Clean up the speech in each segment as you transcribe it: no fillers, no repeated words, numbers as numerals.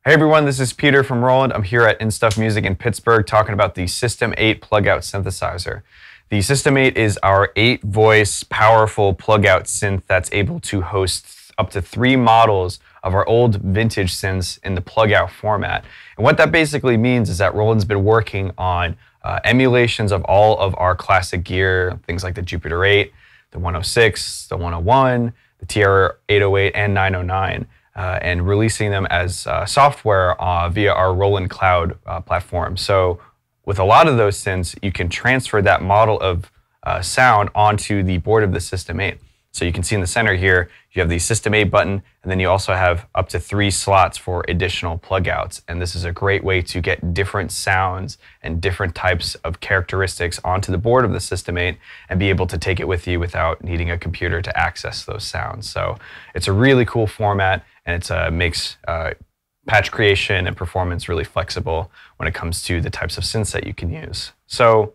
Hey everyone, this is Peter from Roland. I'm here at InStuff Music in Pittsburgh talking about the SYSTEM-8 plug-out synthesizer. The SYSTEM-8 is our 8-voice powerful plug-out synth that's able to host up to 3 models of our old vintage synths in the plug-out format. And what that basically means is that Roland's been working on emulations of all of our classic gear, things like the Jupiter 8, the 106, the 101, the TR-808, and 909. And releasing them as software via our Roland Cloud platform. So with a lot of those synths, you can transfer that model of sound onto the board of the SYSTEM-8. So you can see in the center here, you have the SYSTEM-8 button, and then you also have up to 3 slots for additional plug-outs. And this is a great way to get different sounds and different types of characteristics onto the board of the SYSTEM-8 and be able to take it with you without needing a computer to access those sounds. So it's a really cool format, and it makes patch creation and performance really flexible when it comes to the types of synths that you can use. So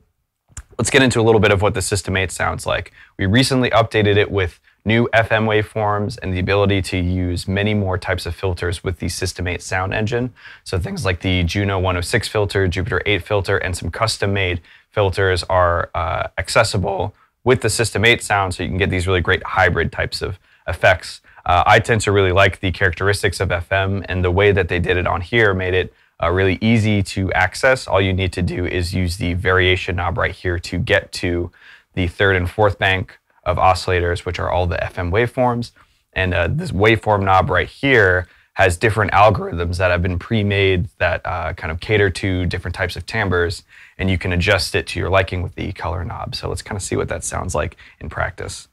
let's get into a little bit of what the SYSTEM-8 sounds like. We recently updated it with new FM waveforms and the ability to use many more types of filters with the SYSTEM-8 sound engine. So things like the Juno 106 filter, Jupiter 8 filter, and some custom-made filters are accessible with the SYSTEM-8 sound, so you can get these really great hybrid types of effects. I tend to really like the characteristics of FM, and the way that they did it on here made it really easy to access. All you need to do is use the variation knob right here to get to the 3rd and 4th bank of oscillators, which are all the FM waveforms. And this waveform knob right here has different algorithms that have been pre-made that kind of cater to different types of timbres, and you can adjust it to your liking with the color knob. So let's kind of see what that sounds like in practice.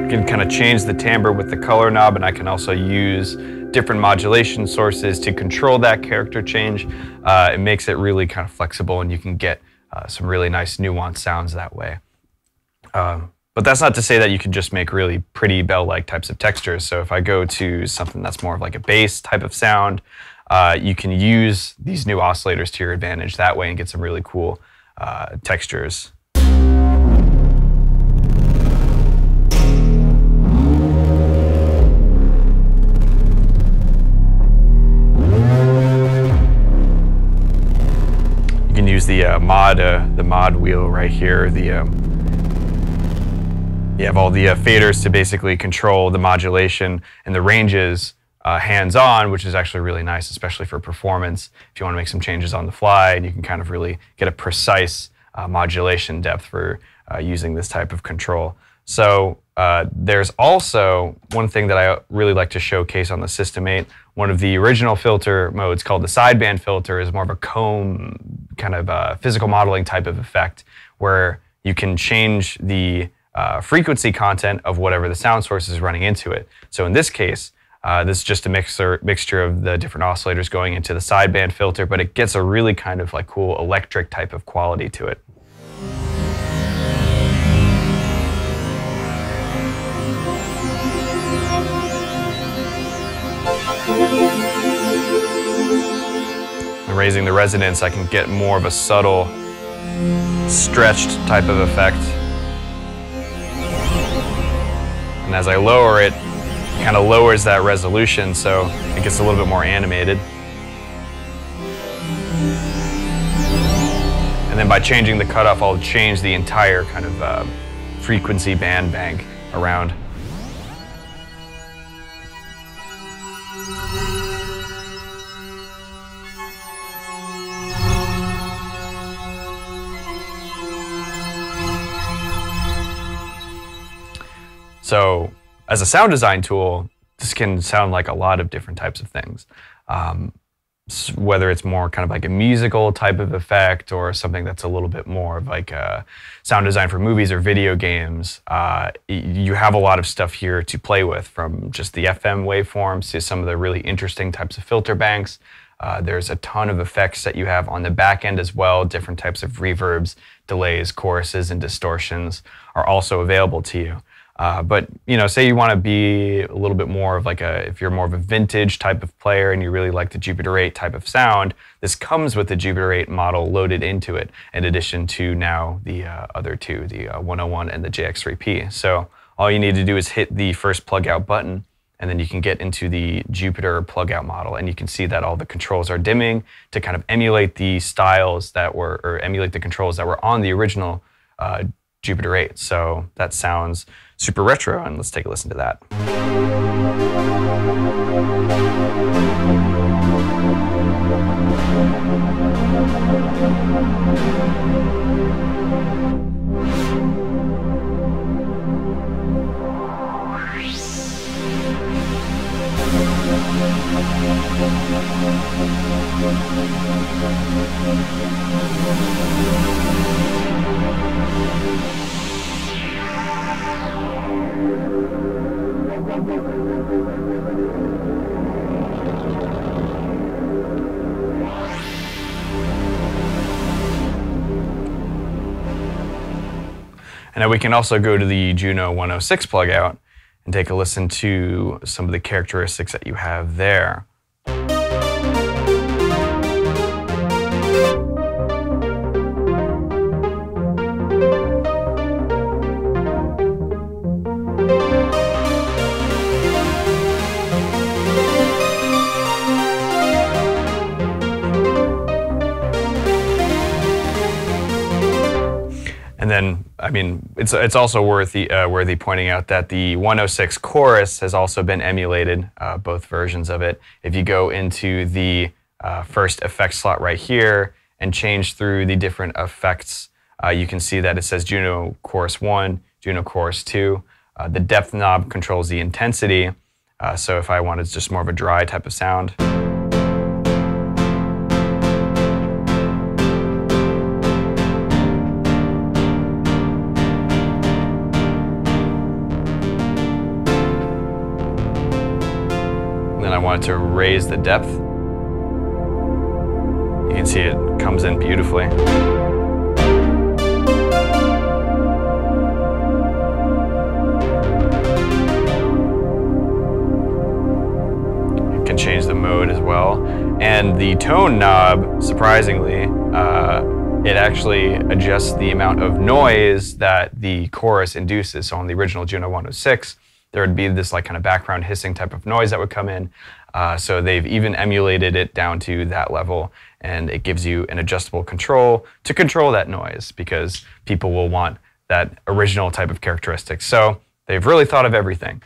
I can kind of change the timbre with the color knob, and I can also use different modulation sources to control that character change. It makes it really kind of flexible, and you can get some really nice nuanced sounds that way. But that's not to say that you can just make really pretty bell-like types of textures. So if I go to something that's more of like a bass type of sound, you can use these new oscillators to your advantage that way and get some really cool textures. Use the mod wheel right here. You have all the faders to basically control the modulation, and the ranges hands-on, which is actually really nice, especially for performance. If you want to make some changes on the fly, and you can kind of really get a precise modulation depth for using this type of control. So there's also one thing that I really like to showcase on the SYSTEM-8. One of the original filter modes, called the sideband filter, is more of a comb kind of physical modeling type of effect, where you can change the frequency content of whatever the sound source is running into it. So in this case, this is just a mixture of the different oscillators going into the sideband filter, but it gets a really kind of like cool electric type of quality to it. And raising the resonance, I can get more of a subtle, stretched type of effect. And as I lower it, it kind of lowers that resolution, so it gets a little bit more animated. And then by changing the cutoff, I'll change the entire kind of frequency band bank around. So as a sound design tool, this can sound like a lot of different types of things. whether it's more kind of like a musical type of effect or something that's a little bit more of like a sound design for movies or video games, you have a lot of stuff here to play with, from just the FM waveforms to some of the really interesting types of filter banks. There's a ton of effects that you have on the back end as well. Different types of reverbs, delays, choruses, and distortions are also available to you. But say you want to be a little bit more of like if you're more of a vintage type of player and you really like the Jupiter 8 type of sound, this comes with the Jupiter 8 model loaded into it, in addition to now the other two, the 101 and the JX3P. So all you need to do is hit the first plug out button, and then you can get into the Jupiter plug out model, and you can see that all the controls are dimming to kind of emulate the styles that were, or emulate the controls that were on the original Jupiter 8. So that sounds super retro, and let's take a listen to that. And now we can also go to the Juno 106 plug out and take a listen to some of the characteristics that you have there. And then, I mean, it's also worthy pointing out that the 106 chorus has also been emulated, both versions of it. If you go into the first effect slot right here and change through the different effects, you can see that it says Juno Chorus 1, Juno Chorus 2. The depth knob controls the intensity, so if I wanted just more of a dry type of sound, I wanted to raise the depth. You can see it comes in beautifully. You can change the mode as well. And the tone knob, surprisingly, it actually adjusts the amount of noise that the chorus induces. So on the original Juno 106, there would be this like kind of background hissing type of noise that would come in. So they've even emulated it down to that level, and it gives you an adjustable control to control that noise, because people will want that original type of characteristics. So they've really thought of everything.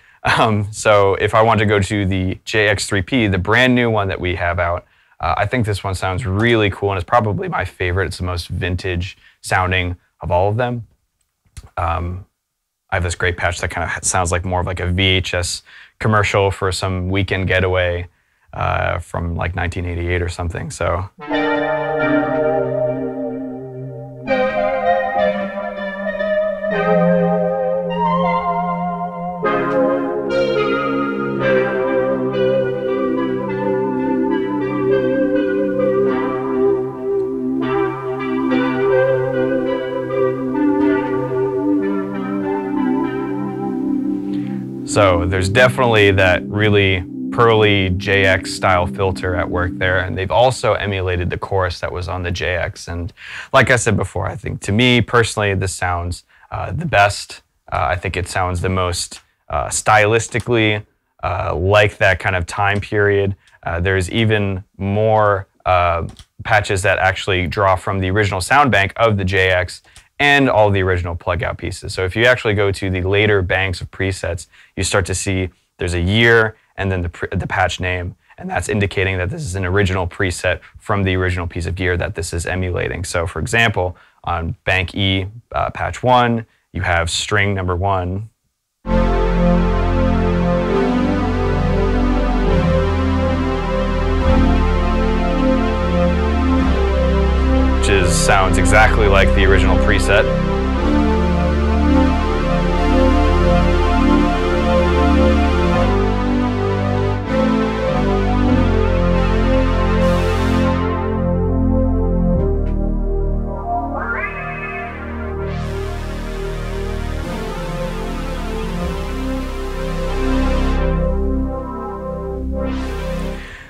So if I want to go to the JX3P, the brand new one that we have out, I think this one sounds really cool, and it's probably my favorite. It's the most vintage sounding of all of them. I have this great patch that kind of sounds like more of like a VHS commercial for some weekend getaway from like 1988 or something. So. So there's definitely that really pearly JX style filter at work there, and they've also emulated the chorus that was on the JX. And like I said before, I think to me personally this sounds the best. I think it sounds the most stylistically like that kind of time period. There's even more patches that actually draw from the original sound bank of the JX and all the original plug-out pieces. So if you actually go to the later banks of presets, you start to see there's a year and then the patch name, and that's indicating that this is an original preset from the original piece of gear that this is emulating. So for example, on bank E, patch 1, you have string number 1. sounds exactly like the original preset.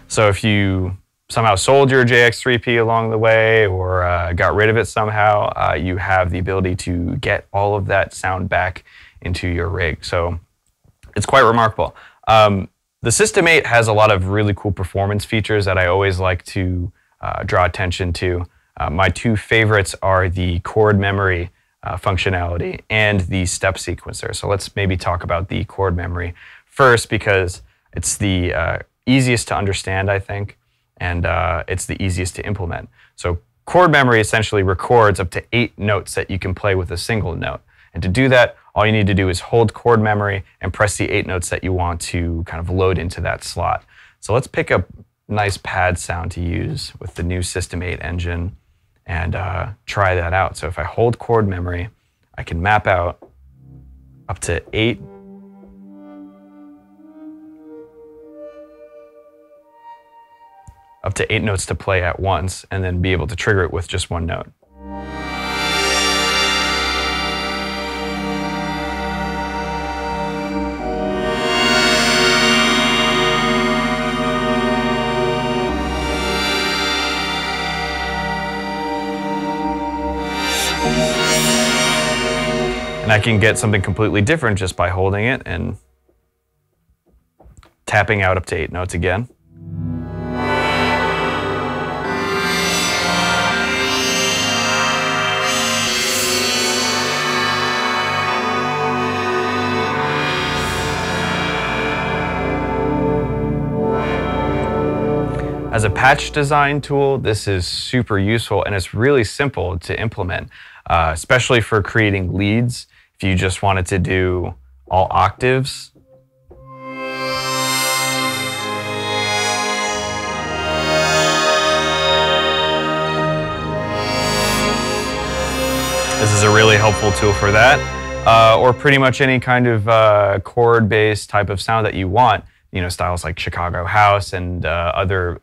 So if you somehow sold your JX3P along the way or got rid of it somehow, you have the ability to get all of that sound back into your rig. So it's quite remarkable. The SYSTEM-8 has a lot of really cool performance features that I always like to draw attention to. My two favorites are the chord memory functionality and the step sequencer. So let's maybe talk about the chord memory first, because it's the easiest to understand, I think, and it's the easiest to implement. So chord memory essentially records up to 8 notes that you can play with a single note. And to do that, all you need to do is hold chord memory and press the 8 notes that you want to kind of load into that slot. So let's pick a nice pad sound to use with the new SYSTEM-8 engine and try that out. So if I hold chord memory, I can map out up to 8 notes to play at once, and then be able to trigger it with just one note. And I can get something completely different just by holding it and tapping out up to 8 notes again. As a patch design tool, this is super useful, and it's really simple to implement, especially for creating leads. If you just wanted to do all octaves, this is a really helpful tool for that, or pretty much any kind of chord-based type of sound that you want. You know, styles like Chicago house and other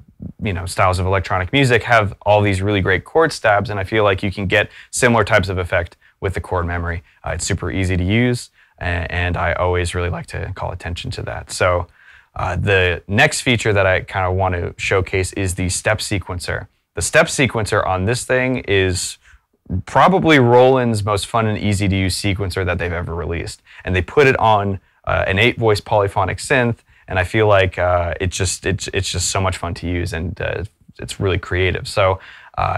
styles of electronic music have all these really great chord stabs, and I feel like you can get similar types of effect with the chord memory. It's super easy to use, and I always really like to call attention to that. So the next feature that I kind of want to showcase is the step sequencer. The step sequencer on this thing is probably Roland's most fun and easy to use sequencer that they've ever released, and they put it on an 8-voice polyphonic synth. And I feel like it's just so much fun to use, and it's really creative. So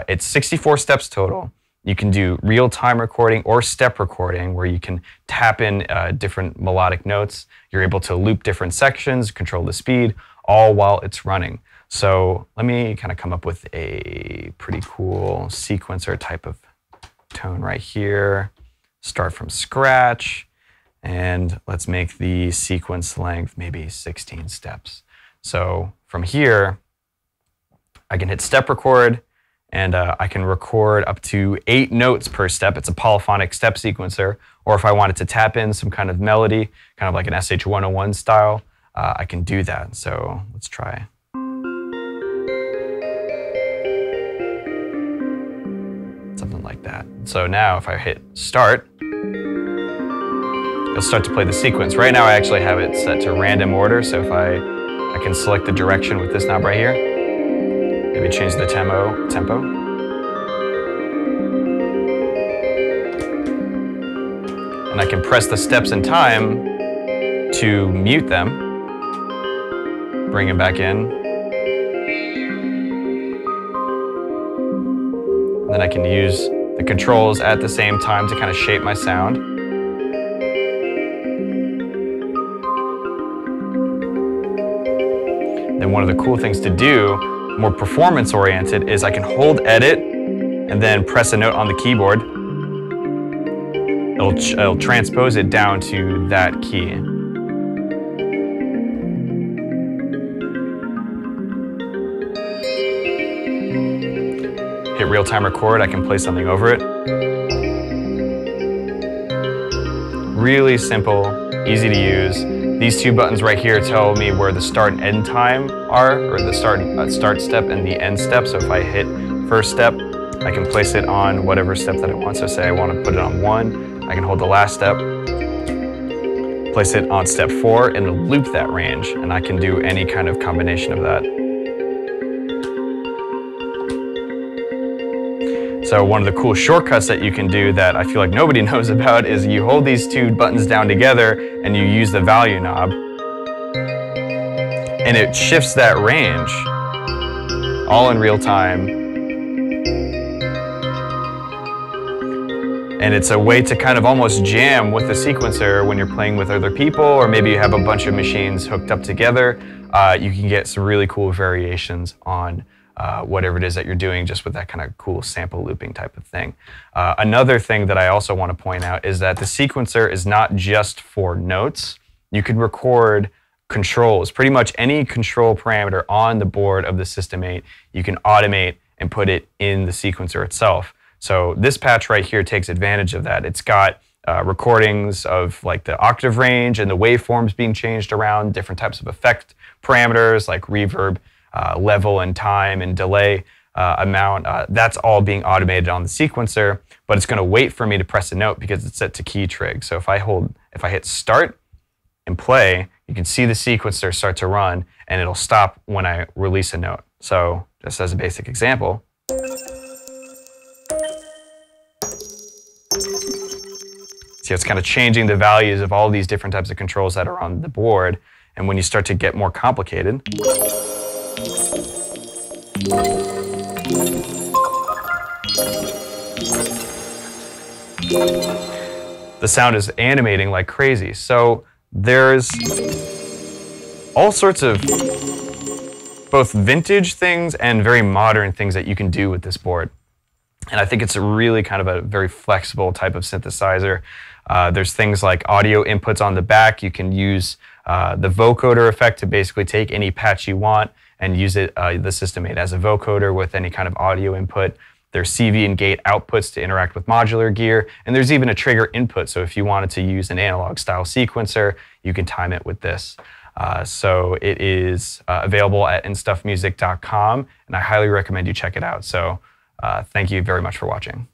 it's 64 steps total. You can do real-time recording or step recording, where you can tap in different melodic notes. You're able to loop different sections, control the speed, all while it's running. So let me kind of come up with a pretty cool sequencer type of tone right here. Start from scratch. And let's make the sequence length maybe 16 steps. So from here, I can hit step record, and I can record up to 8 notes per step. It's a polyphonic step sequencer. Or if I wanted to tap in some kind of melody, kind of like an SH-101 style, I can do that. So let's try. Something like that. So now if I hit start, it'll start to play the sequence. Right now I actually have it set to random order, so if I can select the direction with this knob right here, maybe change the tempo. And I can press the steps in time to mute them, bring them back in. And then I can use the controls at the same time to kind of shape my sound. Then one of the cool things to do, more performance-oriented, is I can hold edit and then press a note on the keyboard. It'll transpose it down to that key. Hit real-time record, I can play something over it. Really simple, easy to use. These two buttons right here tell me where the start and end time are, or the start step and the end step. So if I hit first step, I can place it on whatever step that I want. So say I want to put it on 1, I can hold the last step, place it on step 4, and it'll loop that range, and I can do any kind of combination of that. So one of the cool shortcuts that you can do that I feel like nobody knows about is you hold these two buttons down together and you use the value knob, and it shifts that range all in real time. And it's a way to kind of almost jam with the sequencer when you're playing with other people, or maybe you have a bunch of machines hooked up together. You can get some really cool variations on whatever it is that you're doing, just with that kind of cool sample looping type of thing. Another thing that I also want to point out is that the sequencer is not just for notes. You can record controls, pretty much any control parameter on the board of the SYSTEM-8, you can automate and put it in the sequencer itself. So this patch right here takes advantage of that. It's got recordings of like the octave range and the waveforms being changed around, different types of effect parameters like reverb, level and time and delay amount. That's all being automated on the sequencer, but it's going to wait for me to press a note because it's set to key trig. So if I hit start and play, you can see the sequencer start to run, and it'll stop when I release a note. So just as a basic example. See, it's kind of changing the values of all these different types of controls that are on the board. And when you start to get more complicated, the sound is animating like crazy. So there's all sorts of both vintage things and very modern things that you can do with this board. And I think it's a really kind of a very flexible type of synthesizer. There's things like audio inputs on the back. You can use the vocoder effect to basically take any patch you want and use it, the SYSTEM-8 as a vocoder with any kind of audio input. There's CV and gate outputs to interact with modular gear, and there's even a trigger input. So if you wanted to use an analog style sequencer, you can time it with this. So it is available at instuffmusic.com, and I highly recommend you check it out. So thank you very much for watching.